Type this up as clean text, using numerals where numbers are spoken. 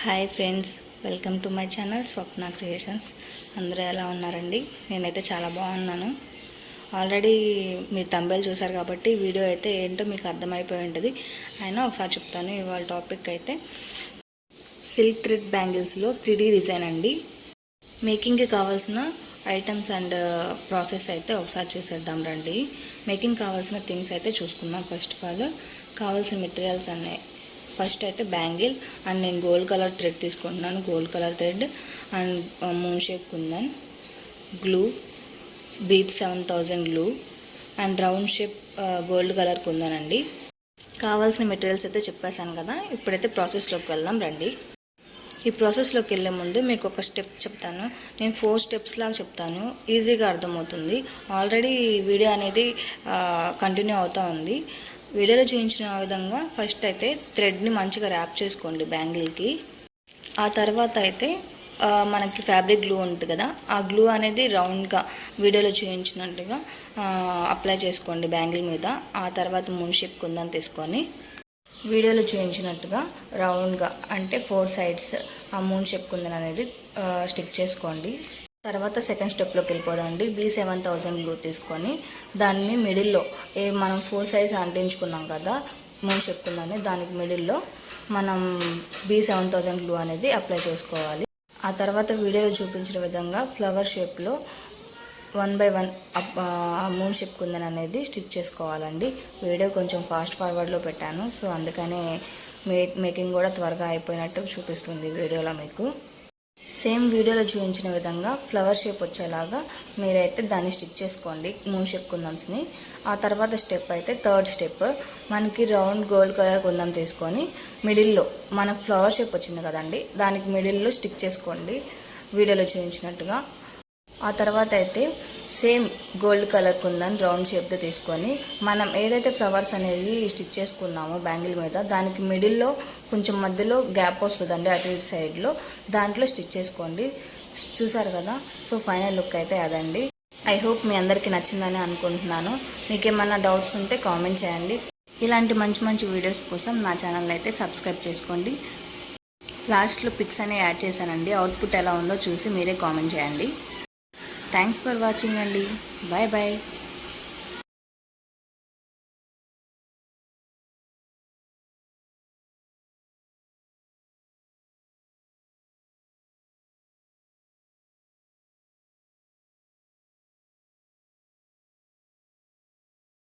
Hi friends, welcome to my channel Swapna creations. అందరూ ఎలా ఉన్నారండి? నేనైతే చాలా బాగున్నాను. ఆల్రెడీ మీరు తంబేలు చూసారు కాబట్టి వీడియో అయితే ఏంటో మీకు అర్థమైపోయి ఉంటుంది. అయినా ఒకసారి చెప్తాను. ఇవాళ టాపిక్ అయితే సిల్క్ థ్రెడ్ బ్యాంగిల్స్లో 3D డిజైన్ అండి. మేకింగ్కి కావాల్సిన ఐటమ్స్ అండ్ ప్రాసెస్ అయితే ఒకసారి చూసేద్దాం రండి. మేకింగ్ కావాల్సిన థింగ్స్ అయితే చూసుకుందాం. ఫస్ట్ ఆఫ్ ఆల్ కావాల్సిన మెటీరియల్స్ అన్నీ. ఫస్ట్ అయితే బ్యాంగిల్ అండ్ నేను గోల్డ్ కలర్ థ్రెడ్ తీసుకుంటున్నాను. Gold colour thread and moon shape kundan, glue, beat 7000 glue and round shape gold colour kundan అండి. కావాల్సిన మెటీరియల్స్ అయితే చెప్పేశాను కదా. ఇప్పుడైతే ప్రాసెస్లోకి వెళ్దాం రండి. ఈ ప్రాసెస్లోకి వెళ్ళే ముందు మీకు ఒక స్టెప్ చెప్తాను. నేను 4 స్టెప్స్ లాగా చెప్తాను, ఈజీగా అర్థమవుతుంది. ఆల్రెడీ వీడియో అనేది కంటిన్యూ అవుతూ ఉంది. వీడియోలో చూపించిన విధంగా ఫస్ట్ అయితే థ్రెడ్ని మంచిగా ర్యాప్ చేసుకోండి బ్యాంగిల్కి. ఆ తర్వాత అయితే మనకి ఫ్యాబ్రిక్ గ్లూ ఉంటుంది కదా, ఆ గ్లూ అనేది రౌండ్గా వీడియోలో చూపించినట్టుగా అప్లై చేసుకోండి బ్యాంగిల్ మీద. ఆ తర్వాత మూన్ షేప్ కుందన్ తీసుకొని వీడియోలో చూపించినట్టుగా రౌండ్గా అంటే 4 సైడ్స్ ఆ మూన్ షేప్ కుందన్ అనేది స్టిక్ చేసుకోండి. తర్వాత సెకండ్ స్టెప్లోకి వెళ్ళిపోదండి. B7000 గ్లూ తీసుకొని దాన్ని మిడిల్లో మనం 4 సైజ్ అంటించుకున్నాం కదా మూన్ షేప్ కుందని, దానికి మిడిల్లో మనం B7000 గ్లూ అనేది అప్లై చేసుకోవాలి. ఆ తర్వాత వీడియోలో చూపించిన విధంగా ఫ్లవర్ షేప్లో 1 by 1 మూన్ షేప్ కుందన్ అనేది స్టిచ్ చేసుకోవాలండి. వీడియో కొంచెం ఫాస్ట్ ఫార్వర్డ్లో పెట్టాను, సో అందుకనే మేకింగ్ కూడా త్వరగా అయిపోయినట్టు చూపిస్తుంది వీడియోలో మీకు. సేమ్ వీడియోలో చూపించిన విధంగా ఫ్లవర్ షేప్ వచ్చేలాగా మీరైతే దాన్ని స్టిచ్ చేసుకోండి మూన్ షేప్ కుందన్స్ని. ఆ తర్వాత స్టెప్ అయితే థర్డ్ స్టెప్, మనకి రౌండ్ గోల్డ్ కలర్ కుందన్ తీసుకొని మిడిల్లో మనకు ఫ్లవర్ షేప్ వచ్చింది కదండి, దానికి మిడిల్లో స్టిక్ చేసుకోండి వీడియోలో చూపించినట్టుగా. ఆ తర్వాత అయితే same gold colour kundan round షేప్తో తీసుకొని మనం ఏదైతే ఫ్లవర్స్ అనేది స్టిచ్ చేసుకున్నామో బ్యాంగిల్ మీద, దానికి మిడిల్లో కొంచెం మధ్యలో గ్యాప్ వస్తుందండి అటు ఇటు సైడ్లో, దాంట్లో స్టిచ్ చేసుకోండి. చూసారు కదా. సో ఫైనల్ లుక్ అయితే అదండి. ఐ హోప్ మీ అందరికీ నచ్చిందని అనుకుంటున్నాను. మీకు ఏమైనా డౌట్స్ ఉంటే కామెంట్ చేయండి. ఇలాంటి మంచి మంచి వీడియోస్ కోసం నా ఛానల్ అయితే సబ్స్క్రైబ్ చేసుకోండి. లాస్ట్లో పిక్స్ అనేవి యాడ్ చేశానండి. అవుట్పుట్ ఎలా ఉందో చూసి మీరే కామెంట్ చేయండి. థ్యాంక్స్ ఫర్ వాచింగ్ అండి. Bye bye.